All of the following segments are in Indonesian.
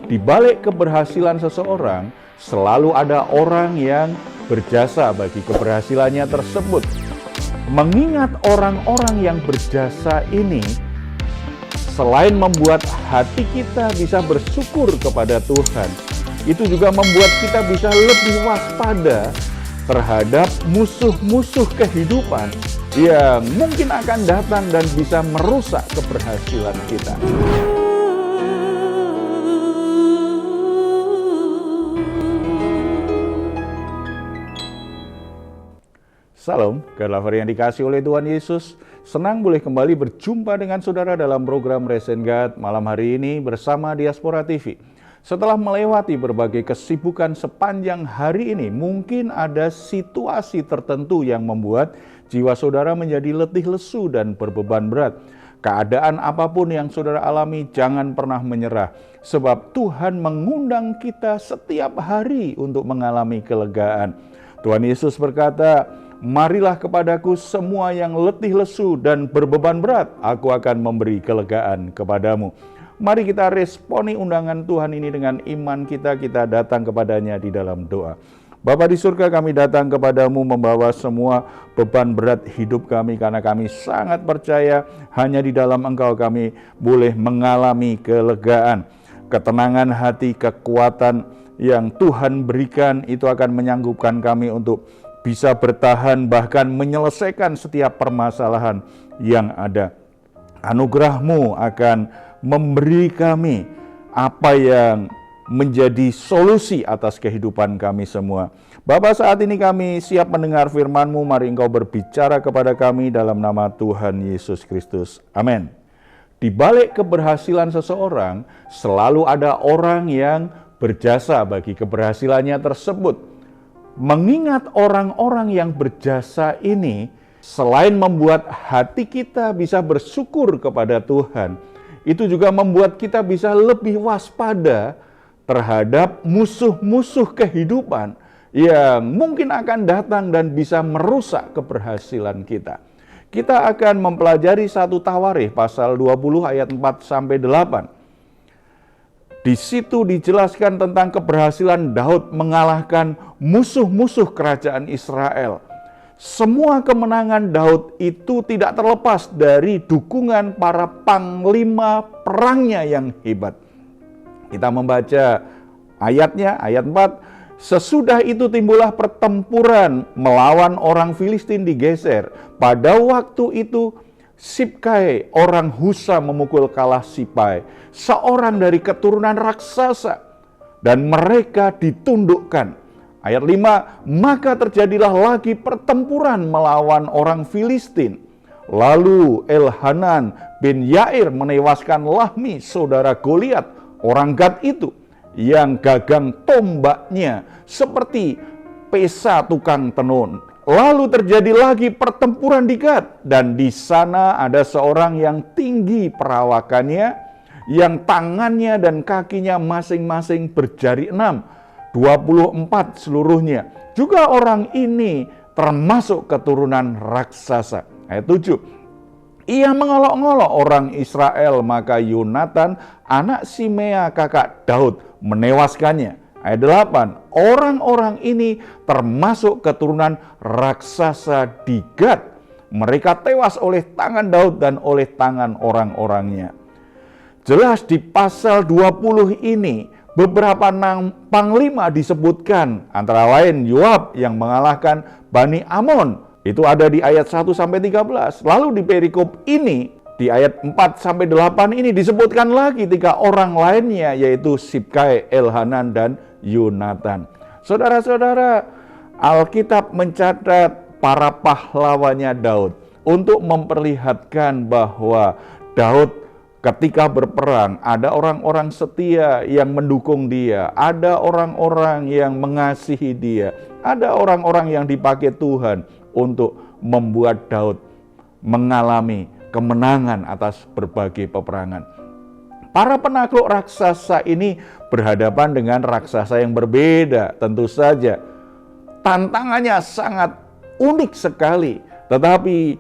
Di balik keberhasilan seseorang, selalu ada orang yang berjasa bagi keberhasilannya tersebut. Mengingat orang-orang yang berjasa ini, selain membuat hati kita bisa bersyukur kepada Tuhan, itu juga membuat kita bisa lebih waspada terhadap musuh-musuh kehidupan yang mungkin akan datang dan bisa merusak keberhasilan kita. Salam, God-lover yang dikasih oleh Tuhan Yesus. Senang boleh kembali berjumpa dengan saudara dalam program Resen God malam hari ini bersama Diaspora TV. Setelah melewati berbagai kesibukan sepanjang hari ini, mungkin ada situasi tertentu yang membuat jiwa saudara menjadi letih lesu dan berbeban berat. Keadaan apapun yang saudara alami, jangan pernah menyerah. Sebab Tuhan mengundang kita setiap hari untuk mengalami kelegaan. Tuhan Yesus berkata, "Marilah kepadaku semua yang letih lesu dan berbeban berat, aku akan memberi kelegaan kepadamu." Mari kita responi undangan Tuhan ini dengan iman kita datang kepadanya di dalam doa. Bapa di surga, kami datang kepadamu membawa semua beban berat hidup kami karena kami sangat percaya hanya di dalam Engkau kami boleh mengalami kelegaan. Ketenangan hati, kekuatan yang Tuhan berikan itu akan menyanggupkan kami untuk bisa bertahan bahkan menyelesaikan setiap permasalahan yang ada. Anugerah-Mu akan memberi kami apa yang menjadi solusi atas kehidupan kami semua. Bapa, saat ini kami siap mendengar firman-Mu, mari Engkau berbicara kepada kami dalam nama Tuhan Yesus Kristus. Amin. Di balik keberhasilan seseorang, selalu ada orang yang berjasa bagi keberhasilannya tersebut. Mengingat orang-orang yang berjasa ini, selain membuat hati kita bisa bersyukur kepada Tuhan, itu juga membuat kita bisa lebih waspada terhadap musuh-musuh kehidupan yang mungkin akan datang dan bisa merusak keberhasilan kita. Kita akan mempelajari 1 Tawarikh pasal 20 ayat 4-8. Di situ dijelaskan tentang keberhasilan Daud mengalahkan musuh-musuh kerajaan Israel. Semua kemenangan Daud itu tidak terlepas dari dukungan para panglima perangnya yang hebat. Kita membaca ayatnya, ayat 4. Sesudah itu timbullah pertempuran melawan orang Filistin di Geser. Pada waktu itu Sibkai orang Husa memukul kalah Sipai, seorang dari keturunan raksasa, dan mereka ditundukkan. Ayat 5, maka terjadilah lagi pertempuran melawan orang Filistin. Lalu Elhanan bin Yair menewaskan Lahmi, saudara Goliat, orang Gad itu, yang gagang tombaknya seperti pesa tukang tenun. Lalu terjadi lagi pertempuran di Gad, dan di sana ada seorang yang tinggi perawakannya, yang tangannya dan kakinya masing-masing berjari 6, 24 seluruhnya. Juga orang ini termasuk keturunan raksasa. Ayat 7. Ia mengolok-ngolok orang Israel, maka Yonatan anak Simea kakak Daud menewaskannya. Ayat 8. Orang-orang ini termasuk keturunan raksasa di Gad. Mereka tewas oleh tangan Daud dan oleh tangan orang-orangnya. Jelas di pasal 20 ini beberapa panglima disebutkan, antara lain Yoab yang mengalahkan Bani Amon. Itu ada di ayat 1-13. Lalu di perikop ini, di ayat 4-8 ini disebutkan lagi 3 orang lainnya, yaitu Sibkai, Elhanan, dan Yonatan. Saudara-saudara, Alkitab mencatat para pahlawannya Daud untuk memperlihatkan bahwa Daud ketika berperang, ada orang-orang setia yang mendukung dia, ada orang-orang yang mengasihi dia, ada orang-orang yang dipakai Tuhan untuk membuat Daud mengalami kemenangan atas berbagai peperangan. Para penakluk raksasa ini berhadapan dengan raksasa yang berbeda, tentu saja. Tantangannya sangat unik sekali, tetapi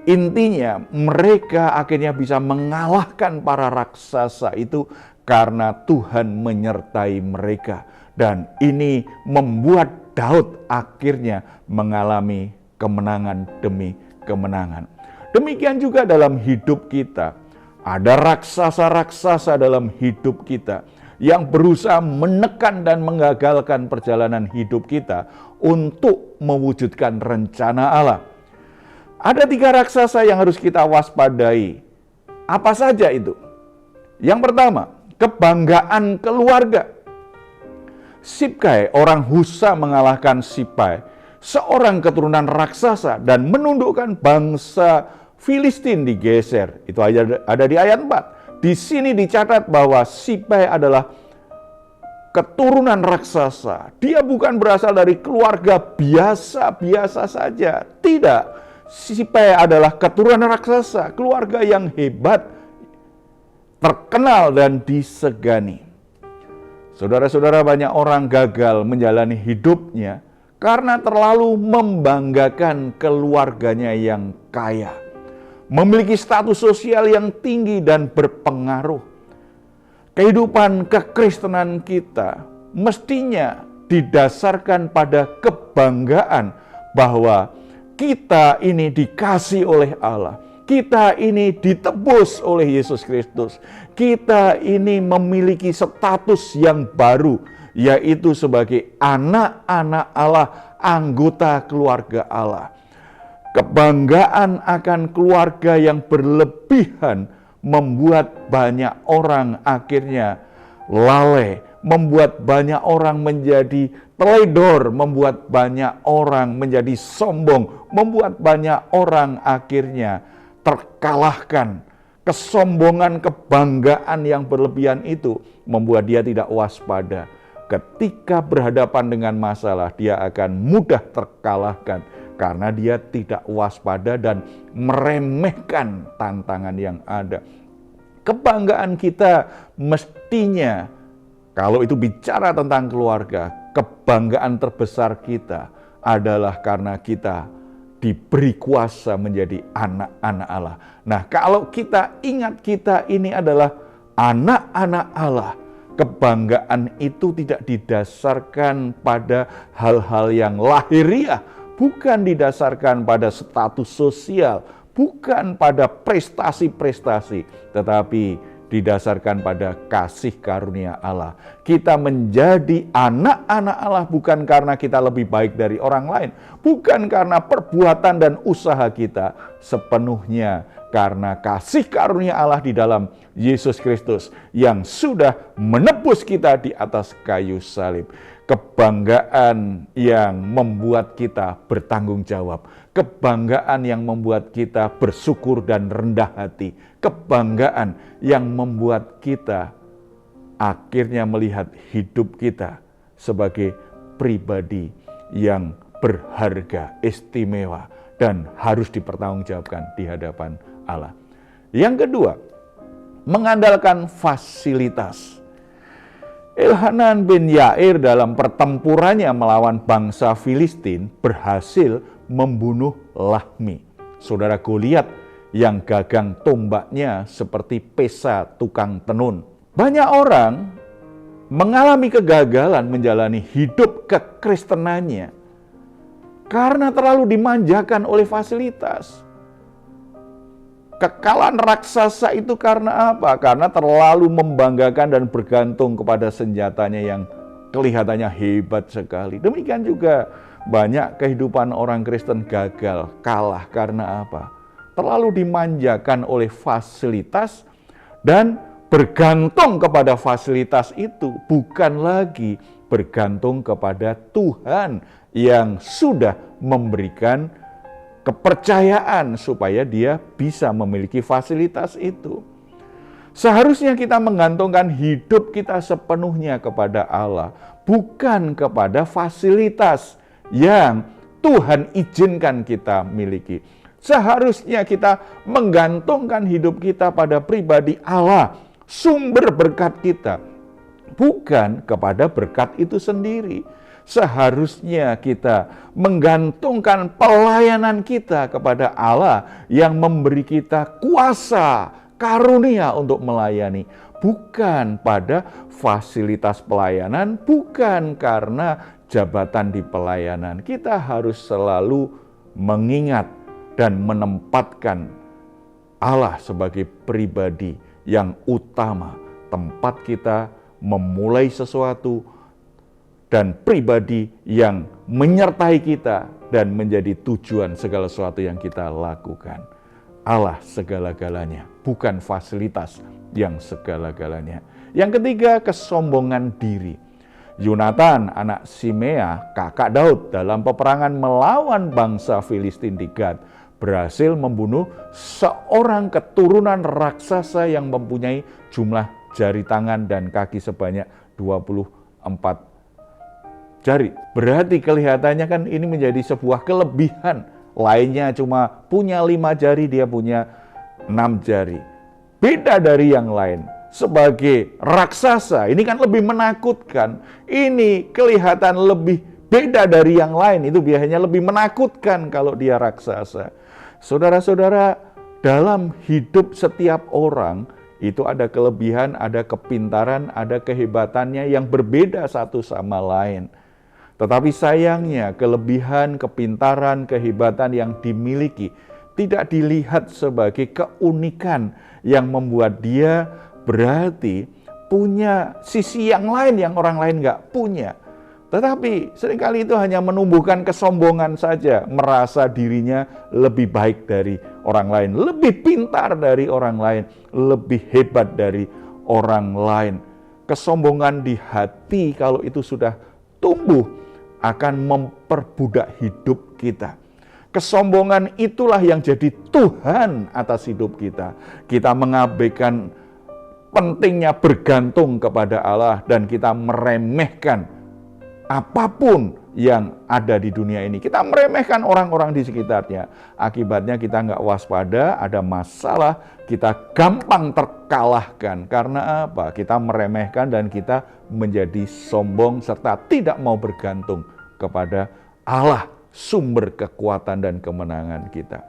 Intinya mereka akhirnya bisa mengalahkan para raksasa itu karena Tuhan menyertai mereka. Dan ini membuat Daud akhirnya mengalami kemenangan demi kemenangan. Demikian juga dalam hidup kita. Ada raksasa-raksasa dalam hidup kita yang berusaha menekan dan menggagalkan perjalanan hidup kita untuk mewujudkan rencana Allah. Ada 3 raksasa yang harus kita waspadai. Apa saja itu? Yang pertama, kebanggaan keluarga. Sibkai, orang Husa mengalahkan Sipai, seorang keturunan raksasa, dan menundukkan bangsa Filistin digeser. Itu ada di ayat 4. Di sini dicatat bahwa Sipai adalah keturunan raksasa. Dia bukan berasal dari keluarga biasa-biasa saja. Tidak. Sipai adalah keturunan raksasa, keluarga yang hebat, terkenal dan disegani. Saudara-saudara, banyak orang gagal menjalani hidupnya karena terlalu membanggakan keluarganya yang kaya, memiliki status sosial yang tinggi dan berpengaruh. Kehidupan kekristenan kita mestinya didasarkan pada kebanggaan bahwa kita ini dikasih oleh Allah. Kita ini ditebus oleh Yesus Kristus. Kita ini memiliki status yang baru, yaitu sebagai anak-anak Allah, anggota keluarga Allah. Kebanggaan akan keluarga yang berlebihan membuat banyak orang akhirnya lalai, membuat banyak orang menjadi teledor, membuat banyak orang menjadi sombong, membuat banyak orang akhirnya terkalahkan. Kesombongan, kebanggaan yang berlebihan itu membuat dia tidak waspada. Ketika berhadapan dengan masalah, dia akan mudah terkalahkan karena dia tidak waspada dan meremehkan tantangan yang ada. Kebanggaan kita mestinya, kalau itu bicara tentang keluarga, kebanggaan terbesar kita adalah karena kita diberi kuasa menjadi anak-anak Allah. Nah, kalau kita ingat kita ini adalah anak-anak Allah, kebanggaan itu tidak didasarkan pada hal-hal yang lahiriah, bukan didasarkan pada status sosial, bukan pada prestasi-prestasi, tetapi didasarkan pada kasih karunia Allah. Kita menjadi anak-anak Allah bukan karena kita lebih baik dari orang lain, bukan karena perbuatan dan usaha kita, sepenuhnya karena kasih karunia Allah di dalam Yesus Kristus yang sudah menebus kita di atas kayu salib. Kebanggaan yang membuat kita bertanggung jawab, kebanggaan yang membuat kita bersyukur dan rendah hati, kebanggaan yang membuat kita akhirnya melihat hidup kita sebagai pribadi yang berharga, istimewa, dan harus dipertanggungjawabkan di hadapan Allah. Yang kedua, mengandalkan fasilitas. Elhanan bin Yair dalam pertempurannya melawan bangsa Filistin berhasil membunuh Lahmi, saudara Goliat yang gagang tombaknya seperti pesa tukang tenun. Banyak orang mengalami kegagalan menjalani hidup kekristenannya karena terlalu dimanjakan oleh fasilitas. Kekalahan raksasa itu karena apa? Karena terlalu membanggakan dan bergantung kepada senjatanya yang kelihatannya hebat sekali. Demikian juga banyak kehidupan orang Kristen gagal, kalah karena apa? Terlalu dimanjakan oleh fasilitas dan bergantung kepada fasilitas itu, bukan lagi bergantung kepada Tuhan yang sudah memberikan kepercayaan supaya dia bisa memiliki fasilitas itu. Seharusnya kita menggantungkan hidup kita sepenuhnya kepada Allah, bukan kepada fasilitas yang Tuhan izinkan kita miliki. Seharusnya kita menggantungkan hidup kita pada pribadi Allah, sumber berkat kita, bukan kepada berkat itu sendiri. Seharusnya kita menggantungkan pelayanan kita kepada Allah yang memberi kita kuasa, karunia untuk melayani. Bukan pada fasilitas pelayanan, bukan karena jabatan di pelayanan. Kita harus selalu mengingat dan menempatkan Allah sebagai pribadi yang utama, tempat kita memulai sesuatu, dan pribadi yang menyertai kita dan menjadi tujuan segala sesuatu yang kita lakukan. Allah segala-galanya, bukan fasilitas yang segala-galanya. Yang ketiga, kesombongan diri. Yonatan, anak Simea, kakak Daud, dalam peperangan melawan bangsa Filistin di Gad, berhasil membunuh seorang keturunan raksasa yang mempunyai jumlah jari tangan dan kaki sebanyak 24 jari. Berarti kelihatannya kan ini menjadi sebuah kelebihan. Lainnya cuma punya 5 jari, dia punya 6 jari. Beda dari yang lain. Sebagai raksasa, ini kan lebih menakutkan. Ini kelihatan lebih beda dari yang lain. Itu biasanya lebih menakutkan kalau dia raksasa. Saudara-saudara, dalam hidup setiap orang, itu ada kelebihan, ada kepintaran, ada kehebatannya yang berbeda satu sama lain. Tetapi sayangnya kelebihan, kepintaran, kehebatan yang dimiliki tidak dilihat sebagai keunikan yang membuat dia berarti punya sisi yang lain yang orang lain nggak punya. Tetapi seringkali itu hanya menumbuhkan kesombongan saja, merasa dirinya lebih baik dari orang lain, lebih pintar dari orang lain, lebih hebat dari orang lain. Kesombongan di hati kalau itu sudah tumbuh akan memperbudak hidup kita. Kesombongan itulah yang jadi Tuhan atas hidup kita. Kita mengabaikan pentingnya bergantung kepada Allah dan kita meremehkan apapun yang ada di dunia ini. Kita meremehkan orang-orang di sekitarnya. Akibatnya kita nggak waspada, ada masalah, kita gampang terkalahkan. Karena apa? Kita meremehkan dan kita menjadi sombong serta tidak mau bergantung kepada Allah, sumber kekuatan dan kemenangan kita.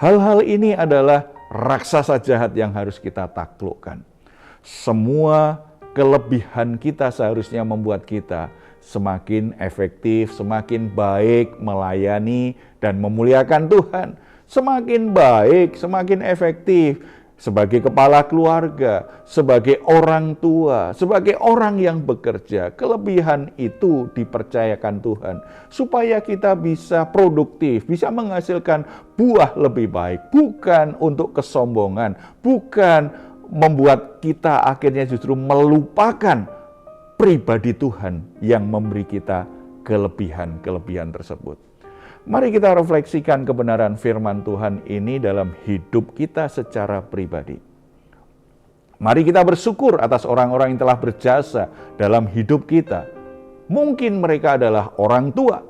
Hal-hal ini adalah raksasa jahat yang harus kita taklukkan. Semua kelebihan kita seharusnya membuat kita semakin efektif, semakin baik melayani dan memuliakan Tuhan. Semakin baik, semakin efektif sebagai kepala keluarga, sebagai orang tua, sebagai orang yang bekerja. Kelebihan itu dipercayakan Tuhan supaya kita bisa produktif, bisa menghasilkan buah lebih baik, bukan untuk kesombongan, bukan membuat kita akhirnya justru melupakan pribadi Tuhan yang memberi kita kelebihan-kelebihan tersebut. Mari kita refleksikan kebenaran firman Tuhan ini dalam hidup kita secara pribadi. Mari kita bersyukur atas orang-orang yang telah berjasa dalam hidup kita. Mungkin mereka adalah orang tua,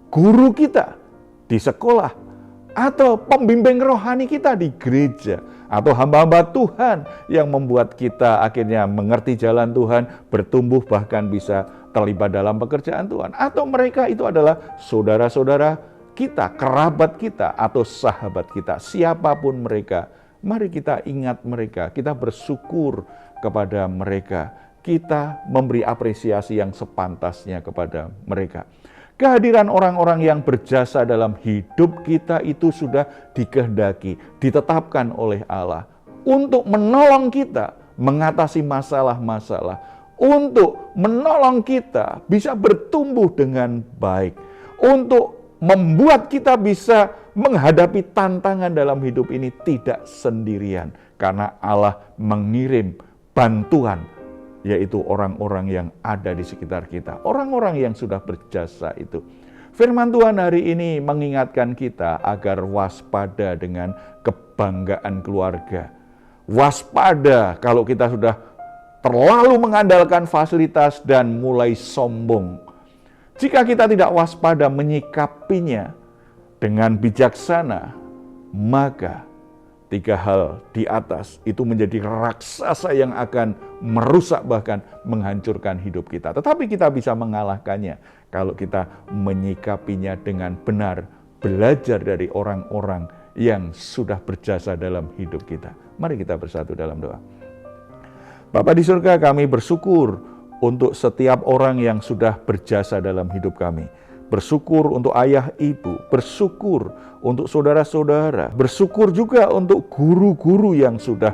guru kita di sekolah, atau pembimbing rohani kita di gereja, atau hamba-hamba Tuhan yang membuat kita akhirnya mengerti jalan Tuhan, bertumbuh bahkan bisa terlibat dalam pekerjaan Tuhan. Atau mereka itu adalah saudara-saudara kita, kerabat kita, atau sahabat kita, siapapun mereka. Mari kita ingat mereka, kita bersyukur kepada mereka, kita memberi apresiasi yang sepantasnya kepada mereka. Kehadiran orang-orang yang berjasa dalam hidup kita itu sudah dikehendaki, ditetapkan oleh Allah untuk menolong kita mengatasi masalah-masalah, untuk menolong kita bisa bertumbuh dengan baik, untuk membuat kita bisa menghadapi tantangan dalam hidup ini tidak sendirian. Karena Allah mengirim bantuan, yaitu orang-orang yang ada di sekitar kita. Orang-orang yang sudah berjasa itu. Firman Tuhan hari ini mengingatkan kita agar waspada dengan kebanggaan keluarga. Waspada kalau kita sudah terlalu mengandalkan fasilitas dan mulai sombong. Jika kita tidak waspada menyikapinya dengan bijaksana, maka 3 hal di atas itu menjadi raksasa yang akan merusak bahkan menghancurkan hidup kita. Tetapi kita bisa mengalahkannya kalau kita menyikapinya dengan benar, belajar dari orang-orang yang sudah berjasa dalam hidup kita. Mari kita bersatu dalam doa. Bapa di surga, kami bersyukur untuk setiap orang yang sudah berjasa dalam hidup kami. Bersyukur untuk ayah ibu, bersyukur untuk saudara-saudara, bersyukur juga untuk guru-guru yang sudah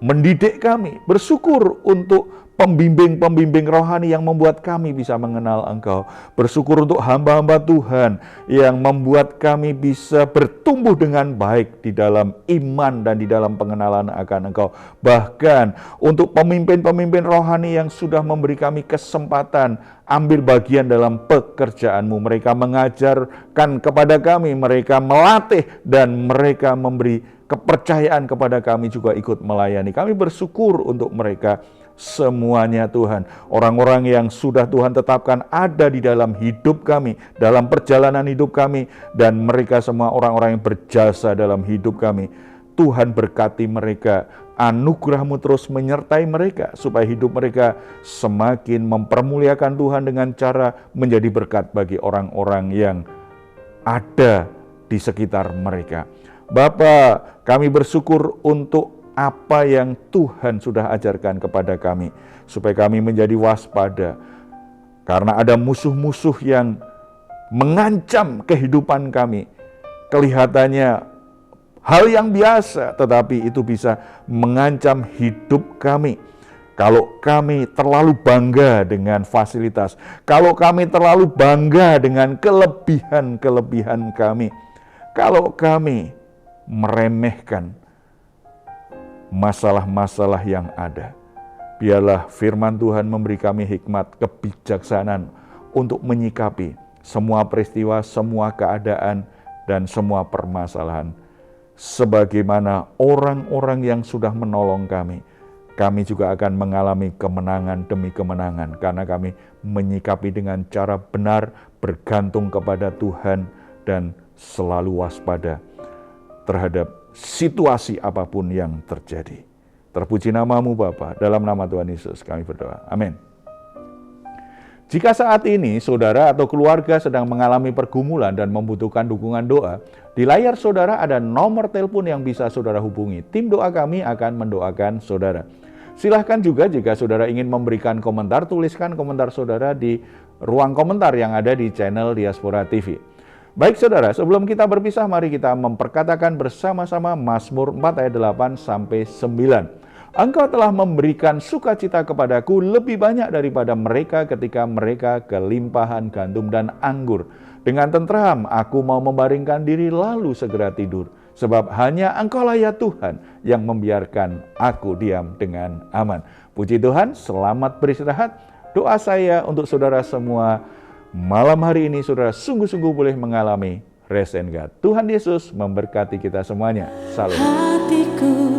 mendidik kami, bersyukur untuk pembimbing-pembimbing rohani yang membuat kami bisa mengenal Engkau, bersyukur untuk hamba-hamba Tuhan yang membuat kami bisa bertumbuh dengan baik di dalam iman dan di dalam pengenalan akan Engkau, bahkan untuk pemimpin-pemimpin rohani yang sudah memberi kami kesempatan ambil bagian dalam pekerjaan-Mu. Mereka mengajarkan kepada kami, mereka melatih, dan mereka memberi kepercayaan kepada kami juga ikut melayani. Kami bersyukur untuk mereka semuanya Tuhan. Orang-orang yang sudah Tuhan tetapkan ada di dalam hidup kami, dalam perjalanan hidup kami, dan mereka semua orang-orang yang berjasa dalam hidup kami. Tuhan berkati mereka, anugerah-Mu terus menyertai mereka, supaya hidup mereka semakin mempermuliakan Tuhan dengan cara menjadi berkat bagi orang-orang yang ada di sekitar mereka. Bapa, kami bersyukur untuk apa yang Tuhan sudah ajarkan kepada kami, supaya kami menjadi waspada, karena ada musuh-musuh yang mengancam kehidupan kami. Kelihatannya hal yang biasa, tetapi itu bisa mengancam hidup kami. Kalau kami terlalu bangga dengan fasilitas, kalau kami terlalu bangga dengan kelebihan-kelebihan kami, kalau kami meremehkan masalah-masalah yang ada, biarlah firman Tuhan memberi kami hikmat, kebijaksanaan untuk menyikapi semua peristiwa, semua keadaan, dan semua permasalahan. Sebagaimana orang-orang yang sudah menolong kami, kami juga akan mengalami kemenangan demi kemenangan, karena kami menyikapi dengan cara benar, bergantung kepada Tuhan, dan selalu waspada terhadap situasi apapun yang terjadi. Terpuji nama-Mu Bapa, dalam nama Tuhan Yesus kami berdoa. Amin. Jika saat ini saudara atau keluarga sedang mengalami pergumulan dan membutuhkan dukungan doa, di layar saudara ada nomor telepon yang bisa saudara hubungi. Tim doa kami akan mendoakan saudara. Silahkan juga jika saudara ingin memberikan komentar, tuliskan komentar saudara di ruang komentar yang ada di channel Diaspora TV. Baik saudara, sebelum kita berpisah, mari kita memperkatakan bersama-sama Mazmur 4 ayat 8-9. Engkau telah memberikan sukacita kepadaku lebih banyak daripada mereka ketika mereka kelimpahan gandum dan anggur. Dengan tenteram aku mau membaringkan diri lalu segera tidur. Sebab hanya Engkaulah ya Tuhan yang membiarkan aku diam dengan aman. Puji Tuhan, selamat beristirahat. Doa saya untuk saudara semua, malam hari ini saudara sungguh-sungguh boleh mengalami rest and God. Tuhan Yesus memberkati kita semuanya. Salam. Hatiku